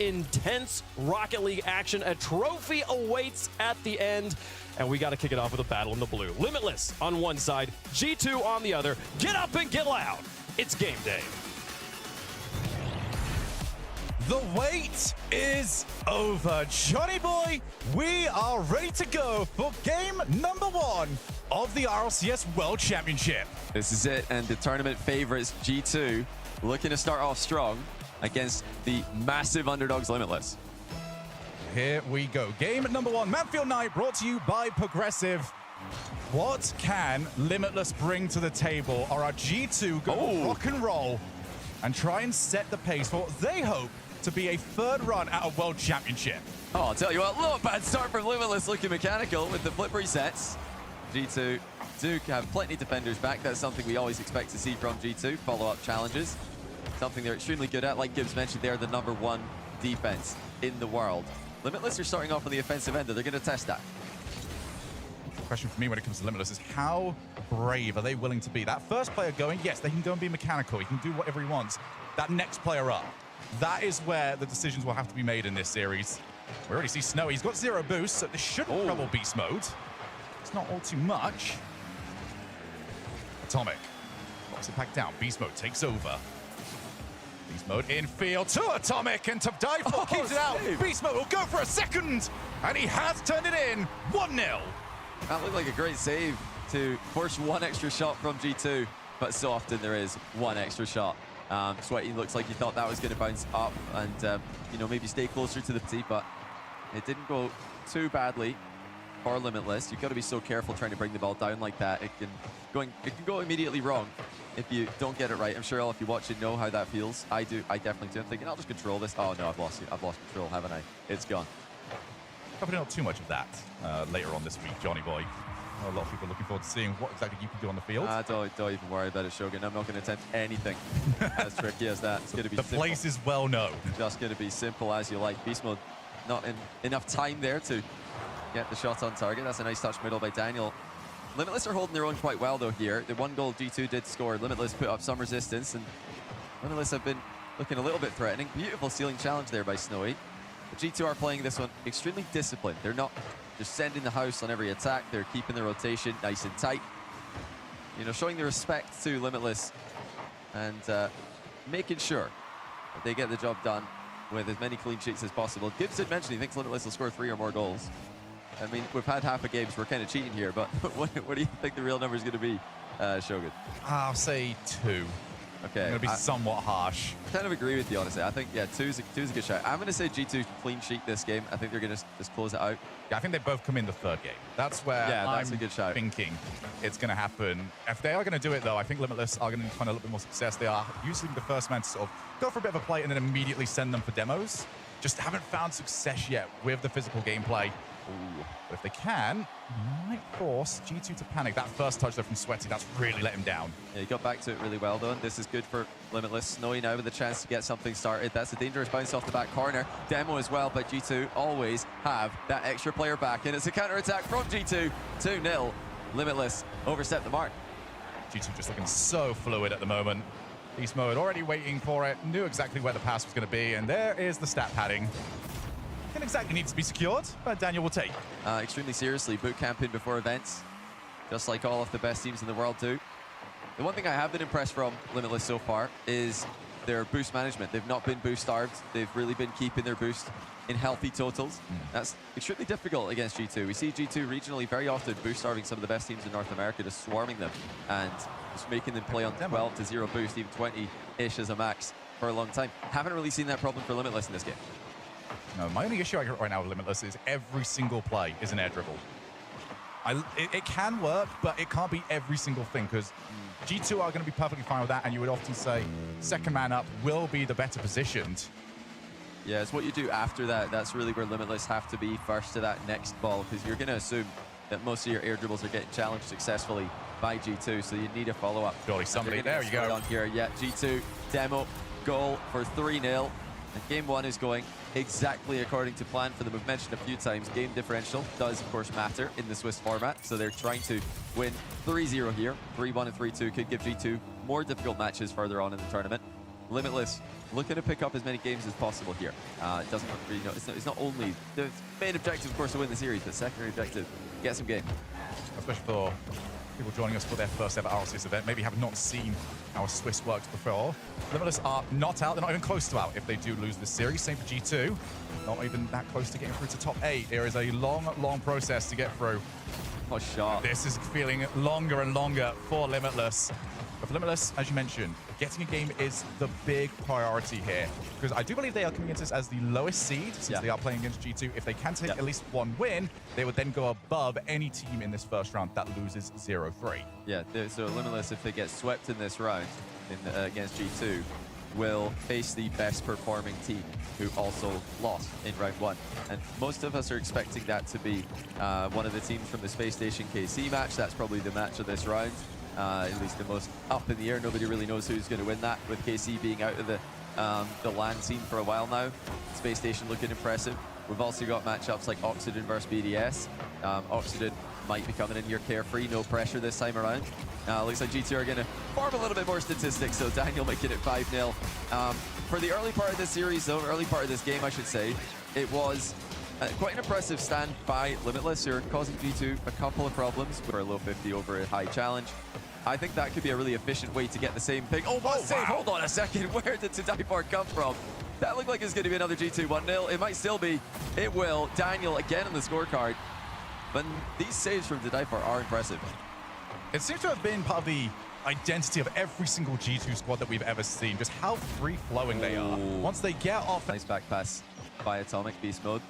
intense Rocket League action. A trophy awaits at the end, and we got to kick it off with a battle in the blue. Limitless on one side, G2 on the other. Get up and get loud. It's game day. The wait is over. Johnny boy, we are ready to go for game number 1 of the RLCS World Championship. This is it, and the tournament favorites G2 looking to start off strong against the massive underdogs Limitless. Here we go. Game number 1, Manfield Night, brought to you by Progressive. What can Limitless bring to the table? Are our G2 going to rock and roll and try and set the pace for what they hope to be a third run at a World Championship? Oh, I'll tell you what, not a bad start from Limitless, looking mechanical with the flip resets. G2 do have plenty of defenders back. That's something we always expect to see from G2. Follow-up challenges, something they're extremely good at. Like Gibbs mentioned, they're the #1 defense in the world. Limitless are starting off on the offensive end, and they're going to test that. The question for me when it comes to Limitless is how brave are they willing to be? That first player going, yes, they can go and be mechanical. He can do whatever he wants. That next player up, that is where the decisions will have to be made in this series. We already see Snowy. He's got 0 boost, so this shouldn't trouble beast mode. It's not all too much. Atomic knocks it back down. Beast mode takes over. Beast mode in field to Atomic, and to die for keeps it out. Beast mode will go for a second, and he has turned it in. 1-0. That looked like a great save to force one extra shot from G2, but so often there is one extra shot. Sweaty looks like he thought that was going to bounce up and you know, maybe stay closer to the tee, but it didn't go too badly for Limitless. You've got to be so careful trying to bring the ball down like that. It can go immediately wrong if you don't get it right. I'm sure all of you watching know how that feels. I do. I definitely do. I'm thinking I'll just control this. Oh no, I've lost control, haven't I? It's gone. Probably not too much of that later on this week, Johnny boy. A lot of people are looking forward to seeing what exactly you can do on the field. Don't even worry about it, Shogun. I'm not going to attempt anything as tricky as that. It's going to be the simple. place is well known. Just going to be simple as you like. Beast mode, not enough time there to get the shot on target. That's a nice touch middle by Daniel. Limitless are holding their own quite well though here. The 1 goal G2 did score. Limitless put up some resistance, and Limitless have been looking a little bit threatening. Beautiful ceiling challenge there by Snowy. But G2 are playing this one extremely disciplined. They're not just sending the house on every attack. They're keeping the rotation nice and tight. You know, showing the respect to Limitless and making sure that they get the job done with as many clean sheets as possible. Gibbs did mention he thinks Limitless will score 3 or more goals. I mean, we've had half a game, so we're kind of cheating here, but what do you think the real number is going to be, Shogun? I'll say 2. Okay. I'm going to be somewhat harsh. I kind of agree with you, honestly. I think, yeah, 2 is a good shot. I'm going to say G2 clean sheet this game. I think they're going to just close it out. Yeah, I think they both come in the 3rd game. That's where that's I'm a good shout. Thinking it's going to happen. If they are going to do it, though, I think Limitless are going to find a little bit more success. They are usually the first man to sort of go for a bit of a play and then immediately send them for demos. Just haven't found success yet with the physical gameplay. Ooh. But if they can, might force G2 to panic. That first touch, though, from Sweaty, that's really let him down. Yeah, he got back to it really well, though, and this is good for Limitless. Snowy now with a chance to get something started. That's a dangerous bounce off the back corner. Demo as well, but G2 always have that extra player back, and it's a counter-attack from G2. 2-0. Limitless overstep the mark. G2 just looking so fluid at the moment. Beast mode already waiting for it, knew exactly where the pass was going to be, and there is the stat padding. Didn't exactly need to be secured, but Daniel will take. Extremely seriously, boot camping before events, just like all of the best teams in the world do. The one thing I have been impressed from Limitless so far is their boost management. They've not been boost starved. They've really been keeping their boost in healthy totals. That's extremely difficult against G2. We see G2 regionally very often boost starving some of the best teams in North America, just swarming them and just making them play on 12 to 0 boost, even 20-ish as a max for a long time. Haven't really seen that problem for Limitless in this game. No, my only issue I got right now with Limitless is every single play is an air dribble. It can work, but it can't be every single thing, because G2 are going to be perfectly fine with that, and you would often say second man up will be the better positioned. Yeah, it's what you do after that. That's really where Limitless have to be first to that next ball, because you're going to assume that most of your air dribbles are getting challenged successfully by G2, so you need a follow-up. Surely somebody, there you go. On here. Yeah, G2 demo goal for 3-0. And game 1 is going exactly according to plan for them. We've mentioned a few times, game differential does, of course, matter in the Swiss format. So they're trying to win 3-0 here. 3-1 and 3-2 could give G2 more difficult matches further on in the tournament. Limitless looking to pick up as many games as possible here. It doesn't really know. It's not only the main objective, of course, to win the series, but secondary objective, get some game. Especially for people joining us for their first ever RLCS event, maybe have not seen how Swiss works before. Limitless are not out. They're not even close to out if they do lose this series. Same for G2. Not even that close to getting through to top 8. There is a long, long process to get through. Oh, shot. This is feeling longer and longer for Limitless. But for Limitless, as you mentioned, getting a game is the big priority here. Because I do believe they are coming into this as the lowest seed, since they are playing against G2. If they can take at least one win, they would then go above any team in this first round that loses 0-3. Yeah, so Limitless, if they get swept in this round against G2, will face the best performing team who also lost in round 1. And most of us are expecting that to be one of the teams from the Space Station KC match. That's probably the match of this round. At least the most up in the air. Nobody really knows who's going to win that, with KC being out of the LAN scene for a while now. Space Station looking impressive. We've also got matchups like Oxygen versus BDS. Oxygen might be coming in here carefree, no pressure this time around. Looks like G2 are going to farm a little bit more statistics, so Daniel making it 5-0. For the early part of this series, though, early part of this game, I should say, it was quite an impressive stand by Limitless, who are causing G2 a couple of problems for a low 50 over a high challenge. I think that could be a really efficient way to get the same thing. Oh, what save? Hold on a second. Where did Tadaifor come from? That looked like it's going to be another G2 1-0. It might still be. It will. Daniel again on the scorecard. But these saves from Tadaifor are impressive. It seems to have been part of the identity of every single G2 squad that we've ever seen. Just how free-flowing they are. Once they get off... Nice back pass by Atomic, beast mode.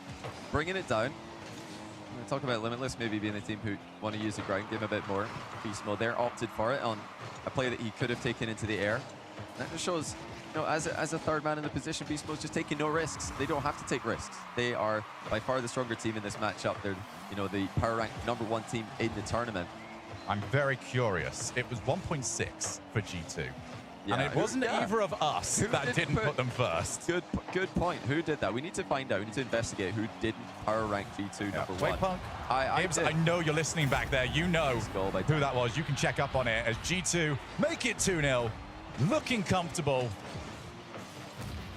Bringing it down. I'm going to talk about Limitless maybe being a team who want to use the ground game a bit more. Beast mode there opted for it on a play that he could have taken into the air. That just shows, you know, as a third man in the position, Beast mode's just taking no risks. They don't have to take risks. They are by far the stronger team in this matchup. They're, you know, the power rank #1 team in the tournament. I'm very curious. It was 1.6 for G2. Yeah, and it wasn't either of us that didn't put them first. Good point. Who did that? We need to find out. We need to investigate who didn't power rank G2 #1. Wait, Punk. I know you're listening back there. You know who that was. You can check up on it as G2 make it 2-0. Looking comfortable.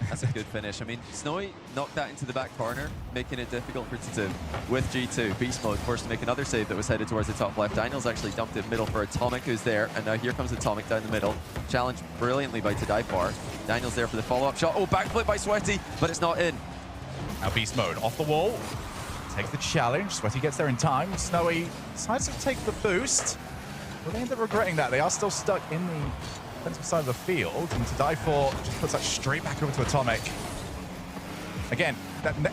That's a good finish. I mean, Snowy knocked that into the back corner, making it difficult for T2 with G2. Beast mode forced to make another save that was headed towards the top left. Daniel's actually dumped it middle for Atomic, who's there. And now here comes Atomic down the middle. Challenged brilliantly by Tadaifor. Daniel's there for the follow-up shot. Oh, backflip by Sweaty, but it's not in. Now Beast mode off the wall. Takes the challenge. Sweaty gets there in time. Snowy decides to take the boost. Will they end up regretting that? They are still stuck in the defensive side of the field, and Tadaifor just puts that straight back over to Atomic. Again,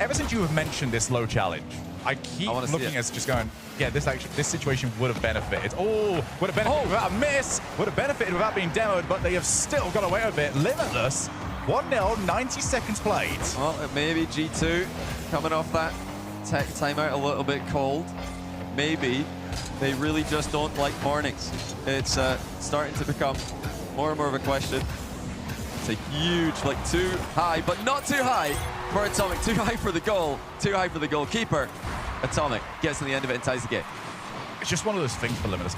ever since you have mentioned this low challenge, I keep looking at just going, yeah, this situation would have benefited. Oh, would have benefited without a miss, would have benefited without being demoed, but they have still got away with it. Limitless, 1-0, 90 seconds played. Well, maybe G2 coming off that tech timeout a little bit cold. Maybe they really just don't like mornings. It's starting to become more and more of a question. It's a huge, like, too high, but not too high for Atomic. Too high for the goal. Too high for the goalkeeper. Atomic gets to the end of it and ties the game. It's just one of those things for Limitless.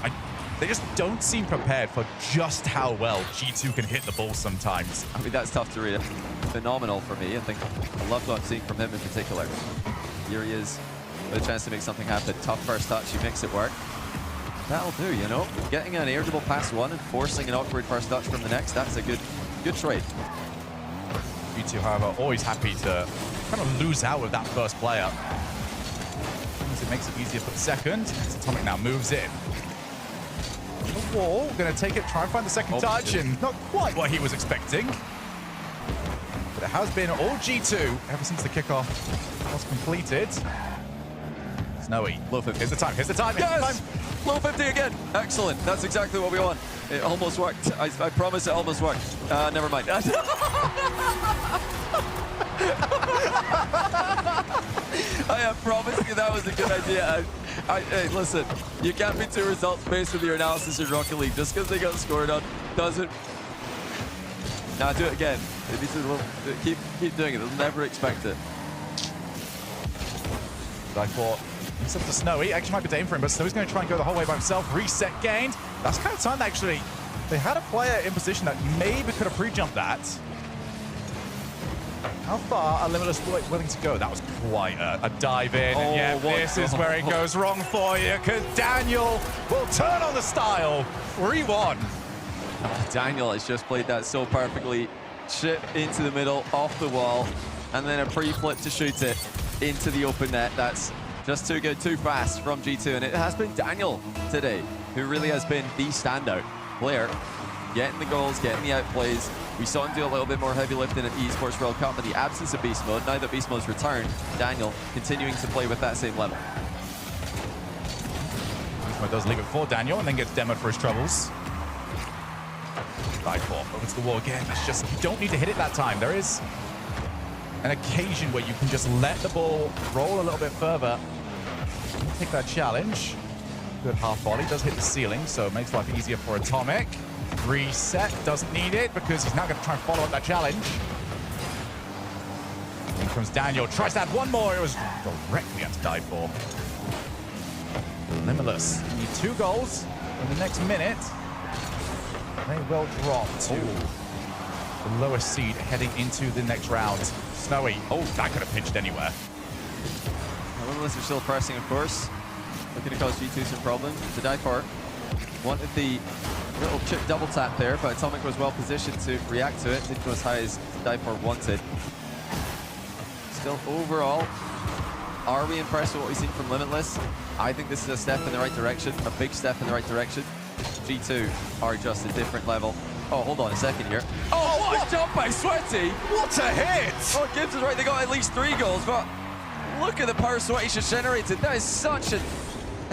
They just don't seem prepared for just how well G2 can hit the ball sometimes. I mean, that's tough to read. Phenomenal for me. I think I love what I'm seeing from him in particular. Here he is with a chance to make something happen. Tough first touch. He makes it work. That'll do, you know. Getting an air dribble past one and forcing an awkward first touch from the next, that's a good trade. G2, however, always happy to kind of lose out with that first player. It makes it easier for the second. Atomic now moves in. The wall, gonna take it, try and find the second touch, and not quite what he was expecting. But it has been all G2 ever since the kickoff was completed. Snowy. Low 50. Here's the time. Here's the time. Yes! Low 50 again. Excellent. That's exactly what we want. It almost worked. I promise it almost worked. Never mind. I have promised you that was a good idea. Hey, listen, you can't be too results based with your analysis in Rocket League. Just because they got scored on doesn't. Now do it again. Keep doing it. They'll never expect it. I thought. He's up to Snowy. Actually might be aiming for him, but Snowy's going to try and go the whole way by himself. Reset gained. That's kind of time, actually. They had a player in position that maybe could have pre-jumped that. How far are Limitless willing to go? That was quite a dive in. And yeah, this is where it goes wrong for you, because Daniel will turn on the style. 3-1. Daniel has just played that so perfectly. Chip into the middle, off the wall, and then a pre-flip to shoot it into the open net. That's just too good, too fast from G2. And it has been Daniel today who really has been the standout player. Getting the goals, getting the outplays. We saw him do a little bit more heavy lifting at the Esports World Cup in the absence of Beast Mode. Now that Beast Mode's returned, Daniel continuing to play with that same level. Beast Mode does leave it for Daniel and then gets demoed for his troubles. Dive for, over to the wall again. It's just, you don't need to hit it that time. There is an occasion where you can just let the ball roll a little bit further. Take that challenge. Good half volley, does hit the ceiling, so it makes life easier for Atomic. Reset, doesn't need it because he's now going to try and follow up that challenge. In comes Daniel, tries to add one more. It was directly at to dive for. Limitless need 2 goals in the next minute. They will drop to the lowest seed heading into the next round. Snowy, that could have pitched anywhere. Limitless are still pressing, of course. Looking to cause G2 some problems. The dive for wanted the little chip double tap there, but Atomic was well positioned to react to it. Didn't go as high as dive for wanted. Still, overall, are we impressed with what we've seen from Limitless? I think this is a step in the right direction, a big step in the right direction. G2 are just a different level. Oh, hold on a second here. Oh, what a jump by Sweaty! What a hit! Oh, Gibbs is right, they got at least 3 goals, but look at the power Sweaty just generated. That is such a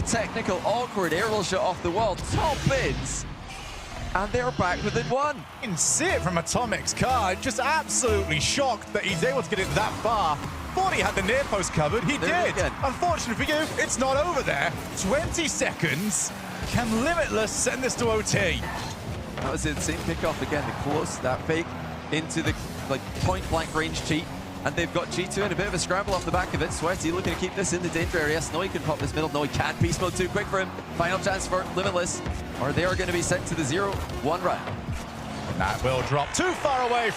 technical, awkward aerial shot off the wall. Top bids, and they're back within 1. You can see it from Atomic's card. Just absolutely shocked that he's able to get it that far. Thought he had the near post covered. He did. Unfortunately for you, it's not over there. 20 seconds. Can Limitless send this to OT? That was an insane kickoff again. The close, that fake into the point blank range cheat. And they've got G2 in a bit of a scramble off the back of it. Sweaty looking to keep this in the danger area. Snowy can pop this middle. No, he can't. Beast Mode too quick for him. Final chance for Limitless, or they are going to be sent to the 0-1 round. And that will drop too far away.